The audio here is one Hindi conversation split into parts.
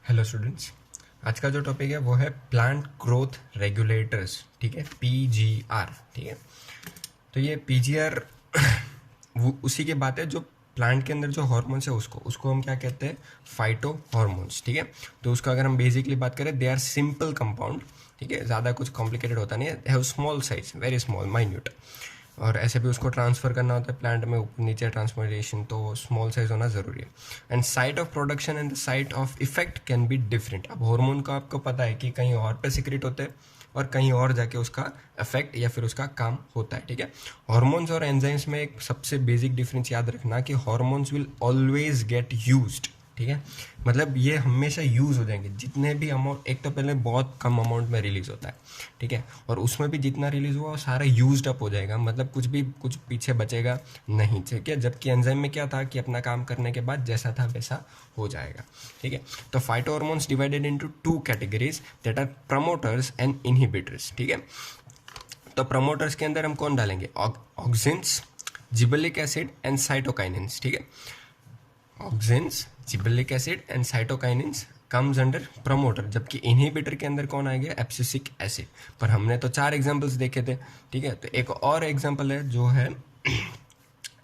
Hello students. आज का जो टॉपिक है वो है प्लांट ग्रोथ रेगुलेटर्स। ठीक है, पीजीआर। ठीक है, तो ये पीजीआर वो उसी की बात है जो प्लांट के अंदर जो हॉर्मोन्स है उसको उसको हम क्या कहते हैं, फाइटो हॉर्मोन्स। ठीक है, तो उसका अगर हम बेसिकली बात करें, दे आर सिंपल कंपाउंड। ठीक है, ज़्यादा कुछ कॉम्प्लिकेटेड होता नहीं है, have small size, very small, minute. और ऐसे भी उसको ट्रांसफ़र करना होता है प्लांट में ऊपर नीचे ट्रांसपोर्टेशन, तो स्मॉल साइज होना ज़रूरी है। And site of production and the site of effect can be different. अब हार्मोन का आपको पता है कि कहीं और पे सिक्रेट होते हैं और कहीं और जाके उसका इफेक्ट या फिर उसका काम होता है। ठीक है, हार्मोन्स और एंजाइम्स में एक सबसे बेसिक डिफरेंस याद रखना कि hormones will always get used. ठीक है, मतलब ये हमेशा यूज़ हो जाएंगे जितने भी अमाउंट, एक तो पहले बहुत कम अमाउंट में रिलीज़ होता है। ठीक है, और उसमें भी जितना रिलीज़ हुआ वो सारा यूज्ड अप हो जाएगा, मतलब कुछ पीछे बचेगा नहीं। ठीक है, जबकि एंजाइम में क्या था कि अपना काम करने के बाद जैसा था वैसा हो जाएगा। ठीक है, तो phytohormones divided into two categories that are promoters and inhibitors. ठीक है, तो प्रमोटर्स के अंदर हम कौन डालेंगे, auxins, gibberellic acid and cytokinins. ठीक है, auxins, gibberellic acid and cytokinins comes under promoter, जबकि इनहिबिटर के अंदर कौन आ गया, एब्सिसिक एसिड। पर हमने तो 4 एग्जांपल्स देखे थे। ठीक है, तो एक और एग्जांपल है जो है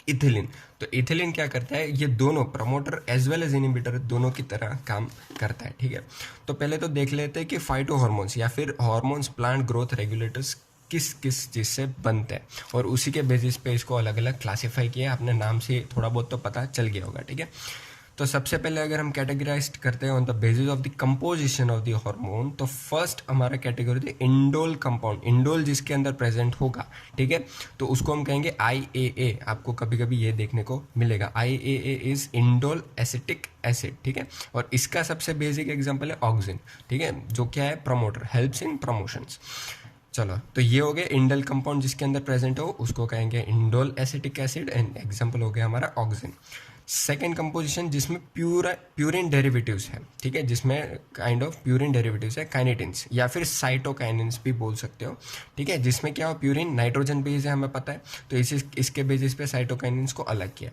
इथिलीन। तो इथिलीन क्या करता है, ये दोनों promoter as well as inhibitor दोनों की तरह काम करता है। ठीक है, तो पहले तो देख लेते हैं कि फाइटो हार्मोन्स या फिर हार्मोन्स प्लांट ग्रोथ रेगुलेटर्स किस किस चीज़ से बनते हैं, और उसी के बेसिस पे इसको अलग अलग क्लासीफाई किया। अपने नाम से थोड़ा बहुत तो पता चल गया होगा। ठीक है, तो सबसे पहले अगर हम कैटेगराइज करते हैं on the basis of the composition of the hormone, तो फर्स्ट हमारा कैटेगरी है इंडोल कंपाउंड। इंडोल जिसके अंदर प्रेजेंट होगा, ठीक है, तो उसको हम कहेंगे IAA। आपको कभी कभी ये देखने को मिलेगा, IAA is indole acetic acid. ठीक है, और इसका सबसे बेसिक एग्जांपल है ऑक्सिन। ठीक है, जो क्या है, प्रमोटर, हेल्प्स इन प्रमोशंस। चलो, तो ये हो गया इंडल कंपाउंड जिसके अंदर प्रेजेंट हो उसको कहेंगे indole acetic acid, and example हो गया हमारा ऑक्सिन। सेकेंड कंपोजिशन जिसमें प्यूरिन डेरिवेटिव्स है। ठीक है, जिसमें काइंड ऑफ प्यूरिन डेरिवेटिव्स है, काइनेटिन्स या फिर साइटोकाइनिन्स भी बोल सकते हो। ठीक है, जिसमें क्या हो, प्यूरिन नाइट्रोजन बेस है, हमें पता है, तो इसके बेसिस पे साइटोकाइनिन्स को अलग किया।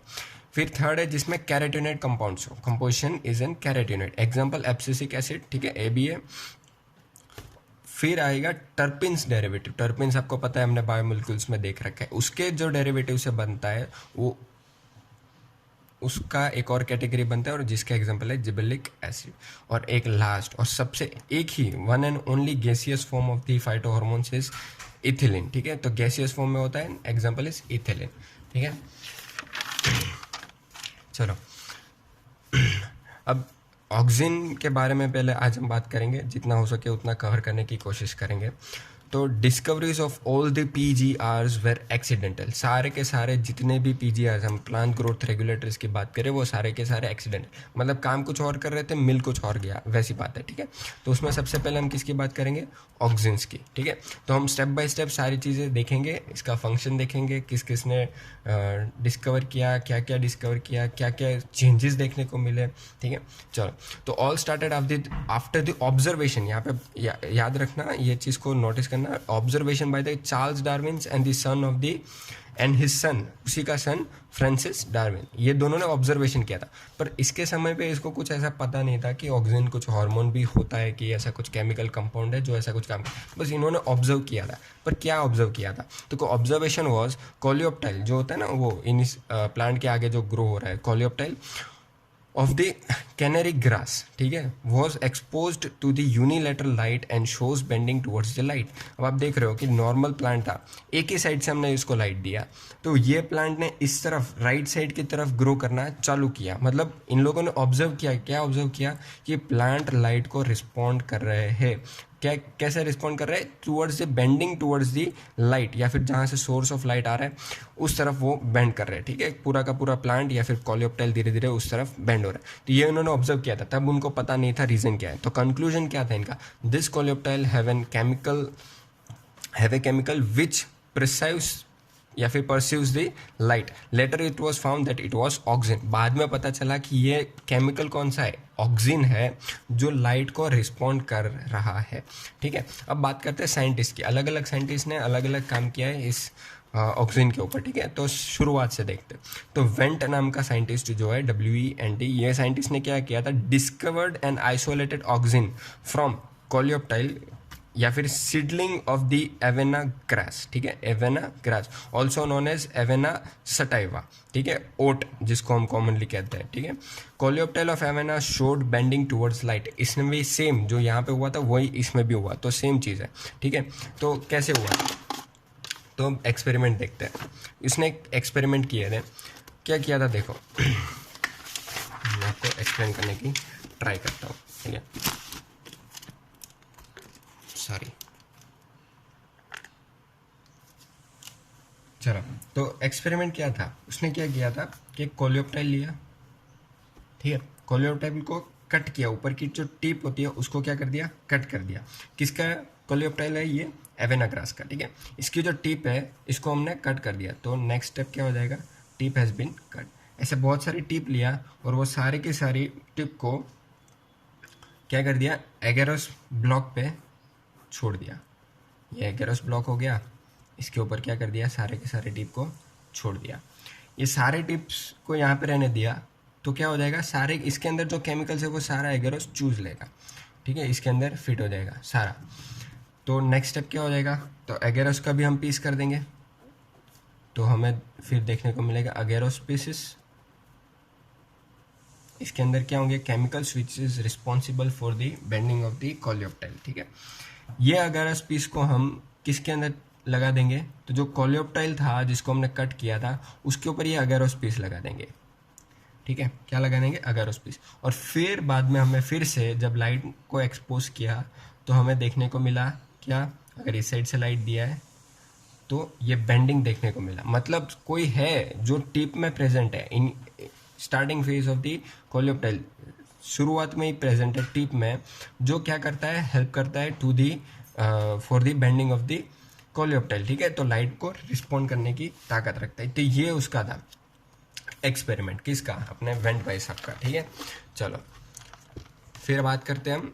फिर थर्ड है जिसमें कैरेटिनोइड कंपाउंड्स हो, composition is an carotenoid, example abscisic acid. ठीक है, ABA। फिर आएगा टर्पिन्स डेरिवेटिव। टर्पिन्स आपको पता है, हमने बायोमोलिक्यूल्स में देख रखा है, उसके जो डेरिवेटिव से बनता है वो उसका एक और कैटेगरी बनता है, और जिसका एग्जांपल है जिबलिक एसिड। और एक लास्ट और सबसे एक ही one and only gaseous form of the phytohormones is ethylene. ठीक है, तो गैसियस फॉर्म में होता है, एग्जांपल इज इथिलीन। ठीक है, चलो अब ऑक्सिन के बारे में पहले आज हम बात करेंगे, जितना हो सके उतना कवर करने की कोशिश करेंगे। तो discoveries of all the PGRs were accidental. सारे के सारे जितने भी PGRs, हम प्लांट ग्रोथ रेगुलेटर्स की बात करें, वो सारे के सारे एक्सीडेंट, मतलब काम कुछ और कर रहे थे, मिल कुछ और गया, वैसी बात है। ठीक है, तो उसमें सबसे पहले हम किसकी बात करेंगे, ऑक्सिन्स की। ठीक है, तो हम स्टेप बाय स्टेप सारी चीज़ें देखेंगे, इसका फंक्शन देखेंगे, किस किस ने डिस्कवर किया, क्या क्या डिस्कवर किया, क्या क्या चेंजेस देखने को मिले। ठीक है, चलो, तो all started after the observation. यहाँ पे याद रखना, ये चीज़ को नोटिस करना, observation by the Charles Darwin and the son of the end his son, उसी का सन फ्रांसिस डार्विन, ये दोनों ने ऑब्जर्वेशन किया था। पर इसके समय पे इसको कुछ ऐसा पता नहीं था कि ऑक्सिन कुछ हार्मोन भी होता है, कि ऐसा कुछ केमिकल कंपाउंड है जो ऐसा कुछ काम, बस इन्होंने ऑब्जर्व किया था। पर क्या ऑब्जर्व किया था, तो ऑब्जर्वेशन वाज कोलियोप्टाइल, जो होता है ना वो इन प्लांट के आगे जो ग्रो हो रहा है, coleoptile of the canary grass, ठीक है, was exposed to the unilateral light and shows bending towards the light। अब आप देख रहे हो कि नॉर्मल प्लांट था, एक ही साइड से हमने इसको लाइट दिया, तो ये प्लांट ने इस तरफ राइट साइड की तरफ ग्रो करना चालू किया। मतलब इन लोगों ने ऑब्जर्व किया, क्या ऑब्जर्व किया, कि प्लांट लाइट को रिस्पॉन्ड कर रहे हैं। क्या, कैसे रिस्पॉन्ड कर रहे हैं, towards the bending towards the light, या फिर जहाँ से सोर्स ऑफ लाइट आ रहा है उस तरफ वो बेंड कर रहे हैं। ठीक है, पूरा का पूरा प्लांट या फिर कोलियोप्टाइल धीरे धीरे उस तरफ बेंड हो रहा है। तो ये उन्होंने ऑब्जर्व किया था, तब उनको पता नहीं था रीजन क्या है। तो कंक्लूजन क्या था इनका, this coleoptile have a chemical which perceives या फिर perceives the light. Later it was found that it was auxin. बाद में पता चला कि ये केमिकल कौन सा है, ऑक्सिन है, जो लाइट को रिस्पॉन्ड कर रहा है। ठीक है, अब बात करते हैं साइंटिस्ट की। अलग अलग साइंटिस्ट ने अलग अलग काम किया है इस ऑक्सीजन के ऊपर, ठीक है। तो शुरुआत से देखते हैं। तो वेंट नाम का साइंटिस्ट जो है, WENT, ये साइंटिस्ट ने क्या किया था, discovered an isolated oxygen from coleoptile या फिर seedling of the Avena grass, ठीक है, Avena grass also known as Avena sativa, ठीक है, ओट जिसको हम कॉमनली कहते हैं, ठीक है। Coleoptile of Avena showed bending towards light, इसमें भी सेम जो यहाँ पे हुआ था वही इसमें भी हुआ, तो सेम चीज़ है, ठीक है। तो कैसे हुआ, तो एक्सपेरिमेंट देखते हैं। इसने एक एक्सपेरिमेंट किए थे, क्या किया था देखो मैं आपको एक्सप्लेन करने की ट्राई करता हूँ, ठीक है, सॉरी। चलो, तो एक्सपेरिमेंट क्या था, उसने क्या किया था कि कोलियोप्टाइल लिया, ठीक है, कोलियोप्टाइल को कट किया, ऊपर की जो टिप होती है उसको क्या कर दिया, कट कर दिया। किसका कोलियोप्टाइल है, ये एवेना ग्रास का, ठीक है। इसकी जो टिप है इसको हमने कट कर दिया, तो नेक्स्ट स्टेप क्या हो जाएगा, टिप हैज़ बीन कट। ऐसे बहुत सारी टिप लिया और वो सारी की सारी टिप को क्या कर दिया, एगेरोस ब्लॉक पे छोड़ दिया। ये एगेरोस ब्लॉक हो गया, इसके ऊपर क्या कर दिया, सारे के सारे टिप को छोड़ दिया। ये सारे टिप्स को यहाँ पे रहने दिया, तो क्या हो जाएगा, सारे इसके अंदर जो केमिकल्स है वो सारा एगेरोस चूज लेगा, ठीक है, इसके अंदर फिट हो जाएगा सारा। तो नेक्स्ट स्टेप क्या हो जाएगा, तो एगेरोस का भी हम पीस कर देंगे, तो हमें फिर देखने को मिलेगा एगेरोस पीसेस। इसके अंदर क्या होंगे, chemicals which is responsible for the bending of the coleoptile, ठीक है। ये एगेरोस पीस को हम किसके अंदर लगा देंगे, तो जो कोलियोप्टाइल था जिसको हमने कट किया था उसके ऊपर ये एगेरोस पीस लगा देंगे, ठीक है, क्या लगा देंगे, एगेरोस पीस। और फिर बाद में हमें फिर से जब लाइट को एक्सपोज किया तो हमें देखने को मिला क्या, अगर इस साइड से लाइट दिया है तो ये बेंडिंग देखने को मिला, मतलब कोई है जो टिप में प्रेजेंट है, in starting phase of the coleoptile, शुरुआत में ही प्रेजेंट है टिप में, जो क्या करता है, हेल्प करता है to the for the bending of the coleoptile, ठीक है। तो लाइट को रिस्पॉन्ड करने की ताकत रखता है। तो ये उसका था एक्सपेरिमेंट, किसका, अपने वेंट भाई साहब का, ठीक है। चलो फिर बात करते हैं हम,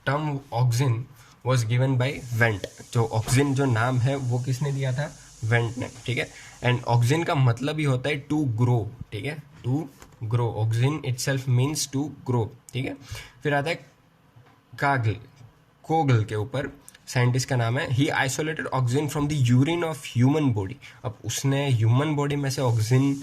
term oxygen was given by went, जो ऑक्सीजन जो नाम है वो किसने दिया था, वेंट ने, ठीक है। एंड ऑक्सीजन का मतलब ही होता है टू ग्रो, ठीक है, to grow, oxygen itself means to grow, ठीक है। फिर आता है कागल, कोगल के ऊपर साइंटिस्ट का नाम है, he isolated oxygen from the urine of human body. अब उसने ह्यूमन बॉडी में से ऑक्सीजन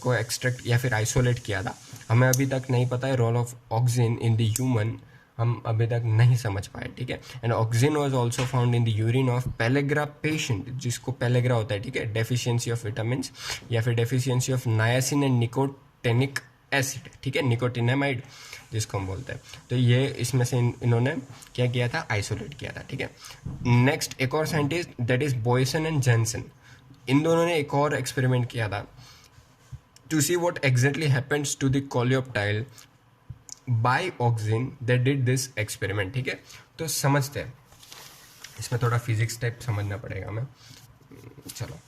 को एक्सट्रैक्ट या फिर आइसोलेट किया था। हमें अभी तक नहीं पता है role of oxygen in the human, हम अभी तक नहीं समझ पाए, ठीक है। And oxygen was also found in the urine of pellagra patient, जिसको पेलेग्रा होता है, ठीक है, डेफिशिएंसी ऑफ विटामिन या फिर deficiency of niacin and nicotinic acid, ठीक है, निकोटिनामाइड जिसको हम बोलते हैं। तो ये इसमें से इन्होंने क्या किया था, आइसोलेट किया था, ठीक है। नेक्स्ट एक और scientist that is Boysen and Jensen, इन दोनों ने एक और एक्सपेरिमेंट किया था to see what exactly happens to the coleoptile by oxygen, they did this experiment, ठीक है। तो समझते हैं, इसमें थोड़ा फिजिक्स टाइप समझना पड़ेगा हमें। चलो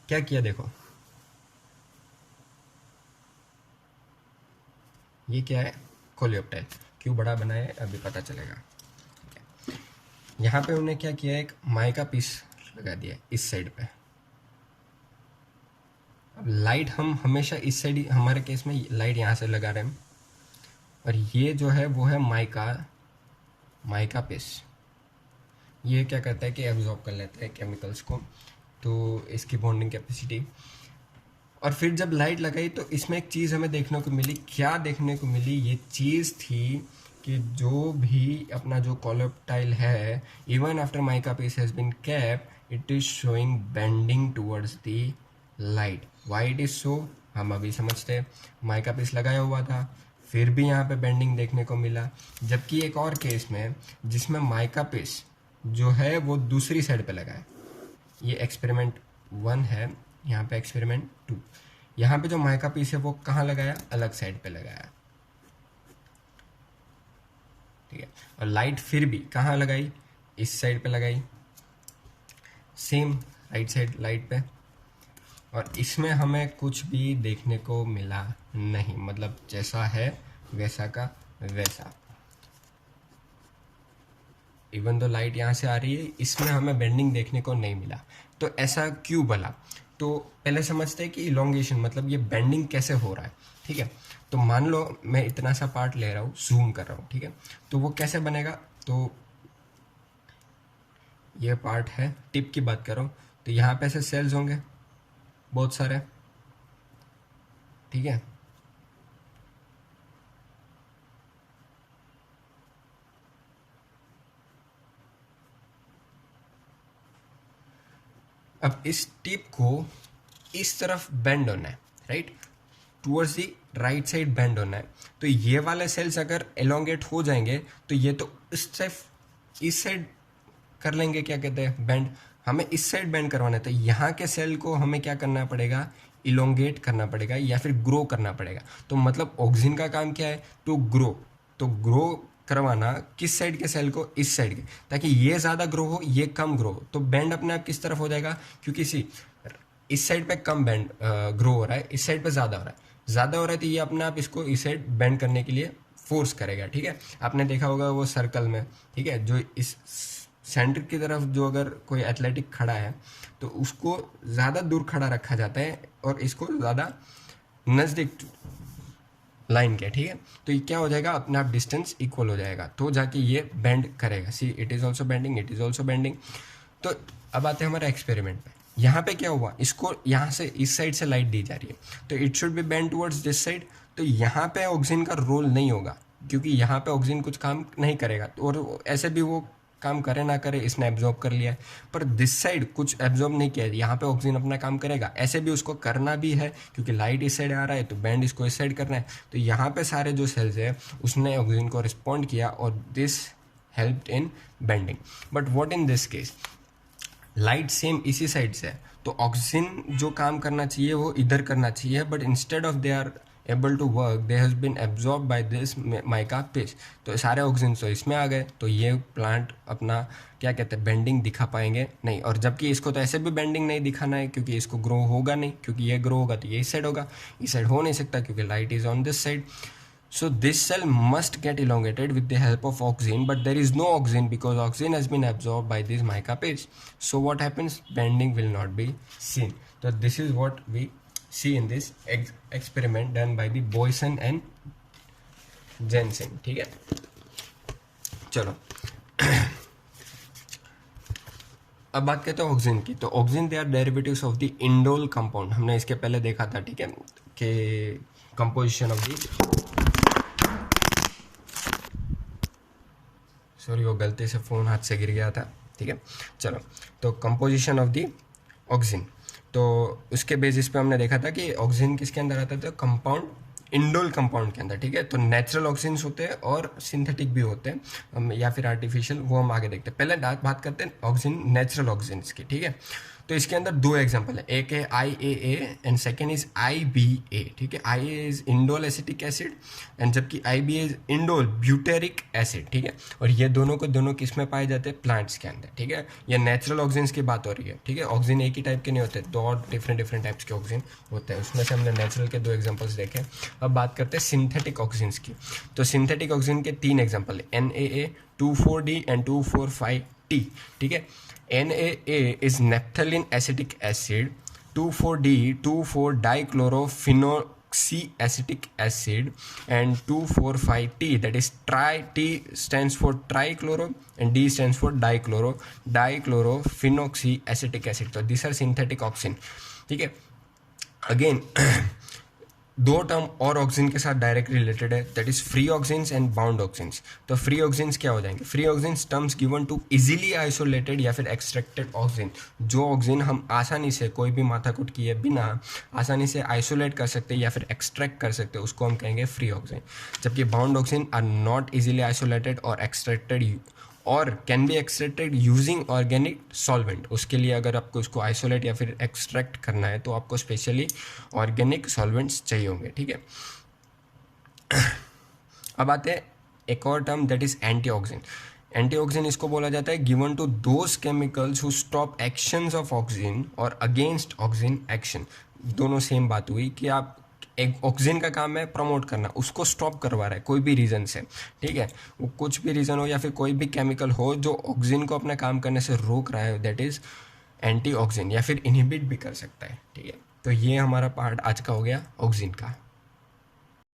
क्या किया देखो, ये क्या है, कोलियोप्टाइल, क्यों बड़ा बनाया अभी पता चलेगा। यहाँ पे उन्होंने क्या किया, एक माइका पीस लगा दिया इस साइड पे। अब लाइट हम हमेशा इस साइड, हमारे केस में लाइट यहाँ से लगा रहे हैं, और ये जो है वो है माइका पीस। ये क्या करता है कि एब्जॉर्ब कर लेता है केमिकल्स को, तो इसकी बॉन्डिंग कैपेसिटी। और फिर जब लाइट लगाई तो इसमें एक चीज़ हमें देखने को मिली, क्या देखने को मिली, ये चीज़ थी कि जो भी अपना जो कोलियोप्टाइल है, even after mica piece has been kept, it is showing bending towards the light. Why it is so, हम अभी समझते हैं, माइका पीस लगाया हुआ था, फिर भी यहाँ पे बेंडिंग देखने को मिला। जबकि एक और केस में जिसमें माइका पीस जो है वो दूसरी साइड पे लगा है, ये एक्सपेरिमेंट 1 है, यहाँ पे एक्सपेरिमेंट 2, यहाँ पे जो माइका पीस है वो कहाँ लगाया, अलग साइड पे लगाया, ठीक है। और लाइट फिर भी कहाँ लगाई, इस साइड पे लगाई, सेम राइट साइड लाइट पे, और इसमें हमें कुछ भी देखने को मिला नहीं, मतलब जैसा है वैसा का वैसा। इवन दो लाइट यहाँ से आ रही है, इसमें हमें बेंडिंग देखने को नहीं मिला। तो ऐसा क्यों भला? तो पहले समझते हैं कि इलोंगेशन मतलब ये बेंडिंग कैसे हो रहा है, ठीक है। तो मान लो मैं इतना सा पार्ट ले रहा हूँ, जूम कर रहा हूँ, ठीक है। तो वो कैसे बनेगा? तो ये पार्ट है, टिप की बात कर रहा हूँ, तो यहाँ पे ऐसे सेल्स होंगे बहुत सारे, ठीक है। अब इस टिप को इस तरफ बेंड होना है, right, towards the right side bend होना है। तो ये वाले सेल्स अगर एलोंगेट हो जाएंगे तो ये तो इस साइड कर लेंगे, क्या कहते हैं, बेंड। हमें इस साइड बेंड करवाना है, तो यहाँ के सेल को हमें क्या करना पड़ेगा? इलोंगेट करना पड़ेगा या फिर ग्रो करना पड़ेगा। तो मतलब ऑक्सिन का काम क्या है? To grow. तो ग्रो करवाना किस साइड के सेल को? इस साइड के, ताकि ये ज़्यादा ग्रो हो, ये कम ग्रो हो। तो बेंड अपने आप किस तरफ हो जाएगा? क्योंकि इस साइड पे कम बेंड ग्रो हो रहा है, इस साइड पे ज़्यादा हो रहा है, ज़्यादा हो रहा है, तो ये अपने आप इसको इस साइड बेंड करने के लिए फोर्स करेगा, ठीक है। आपने देखा होगा वो सर्कल में, ठीक है, जो इस सेंटर की तरफ जो अगर कोई एथलेटिक खड़ा है तो उसको ज़्यादा दूर खड़ा रखा जाता है और इसको ज़्यादा नज़दीक लाइन के, ठीक है। तो ये क्या हो जाएगा? अपने आप डिस्टेंस इक्वल हो जाएगा, तो जाके ये बेंड करेगा। See, it is also bending, it is also bending. तो अब आते हैं हमारे एक्सपेरिमेंट पे। यहाँ पे क्या हुआ? इसको यहाँ से इस साइड से लाइट दी जा रही है, तो it should be bend towards this side. तो यहाँ पे ऑक्सीजन का रोल नहीं होगा, क्योंकि यहाँ पे ऑक्सीजन कुछ काम नहीं करेगा, और ऐसे भी वो काम करे ना करे इसने एब्जॉर्ब कर लिया है। पर दिस साइड कुछ एब्जॉर्ब नहीं किया है, यहाँ पे ऑक्सीजन अपना काम करेगा। ऐसे भी उसको करना भी है, क्योंकि लाइट इस साइड आ रहा है तो बैंड इसको इस साइड करना है। तो यहाँ पे सारे जो सेल्स है उसने ऑक्सीजन को रिस्पॉन्ड किया और this helped in bending. But what in this case? Light same इसी साइड से है, तो ऑक्सीजन जो काम करना चाहिए वो इधर करना चाहिए, but instead of they are able to work, they has been absorb by this mica page. तो सारे ऑक्सीजन तो इसमें आ गए, तो ये प्लांट अपना क्या कहते हैं, बेंडिंग दिखा पाएंगे नहीं। और जबकि इसको तो ऐसे भी बेंडिंग नहीं दिखाना है, क्योंकि इसको ग्रो होगा नहीं, क्योंकि ये ग्रो होगा तो ये इस साइड होगा, इस साइड हो नहीं सकता क्योंकि light is on this side. So this cell must get elongated with the help of oxygen, but there is no oxygen because oxygen has been absorbed by this mica page. So what happens? Bending will not be seen. So this is what we see in this experiment done by the Boysen and Jensen. ठीक है, चलो अब बात करते हैं ऑक्सीजन की। तो oxygen they are derivatives of the indole compound. हमने इसके पहले देखा था, ठीक है, कि कंपोजिशन ऑफ द, सॉरी वो गलती से फ़ोन हाथ से गिर गया था, ठीक है। चलो, तो कंपोजिशन ऑफ दी ऑक्सीजन, तो उसके बेसिस पे हमने देखा था कि ऑक्सीजन किसके अंदर आता था? कंपाउंड, इंडोल कंपाउंड के अंदर, ठीक है। तो नेचुरल ऑक्सीजन होते हैं और सिंथेटिक भी होते हैं, या फिर आर्टिफिशियल, वो हम आगे देखते हैं। पहले बात करते हैं ऑक्सीजन, नेचुरल ऑक्सीजन की, ठीक है। तो इसके अंदर दो एग्जांपल है, एक है IAA and second is IBA, ठीक है। IA is indole acetic acid and जबकि IBA is indole butyric acid, ठीक है। और ये दोनों को दोनों किस में पाए जाते हैं? प्लांट्स के अंदर, ठीक है। ये नेचुरल ऑक्सीजन की बात हो रही है, ठीक है। ऑक्सीजन एक ही टाइप के नहीं होते, दो और डिफरेंट टाइप्स के ऑक्सीजन होते हैं, उसमें से हमने नेचुरल के दो एग्जाम्पल्स देखे। अब बात करते हैं सिंथेटिक ऑक्सीजन की। तो सिंथेटिक ऑक्सीजन के तीन एग्जाम्पल है, NaA, 2,4-D एंड 2,4,5-T, ठीक है। NaA is naphthalene acetic acid, 2,4-D 2,4-dichlorophenoxyacetic acid, and 2,4,5-T, that is T stands for trichloro and D stands for dichlorophenoxyacetic acid. So these are synthetic oxygen, ठीक है। अगेन दो टर्म और ऑक्सीजन के साथ डायरेक्ट रिलेटेड है, that is free oxygen and bound oxygen. तो फ्री ऑक्सीजन क्या हो जाएंगे? Free oxygen terms given to easily isolated या फिर एक्सट्रैक्टेड ऑक्सीजन, जो ऑक्सीजन हम आसानी से कोई भी माथाकुट किए बिना आसानी से आइसोलेट कर सकते हैं या फिर एक्सट्रैक्ट कर सकते हैं, उसको हम कहेंगे फ्री ऑक्सीजन। जबकि bound oxygen are not easily isolated और एक्सट्रैक्टेड और can be extracted using organic solvent. उसके लिए अगर आपको उसको आइसोलेट या फिर एक्सट्रैक्ट करना है तो आपको स्पेशली ऑर्गेनिक सॉल्वेंट्स चाहिए होंगे, ठीक है। अब आते हैं एक और term, that is antioxidant. Antioxidant इसको बोला जाता है given to those chemicals who stop actions of oxygen और अगेंस्ट ऑक्सीजन एक्शन। दोनों सेम बात हुई कि आप एक ऑक्सीजन का काम है प्रमोट करना, उसको स्टॉप करवा रहा है कोई भी रीज़न से, ठीक है। वो कुछ भी रीज़न हो या फिर कोई भी केमिकल हो जो ऑक्सीजन को अपना काम करने से रोक रहा है, दैट इज़ एंटी ऑक्सीजन, या फिर इनहिबिट भी कर सकता है, ठीक है। तो ये हमारा पार्ट आज का हो गया ऑक्सीजन का।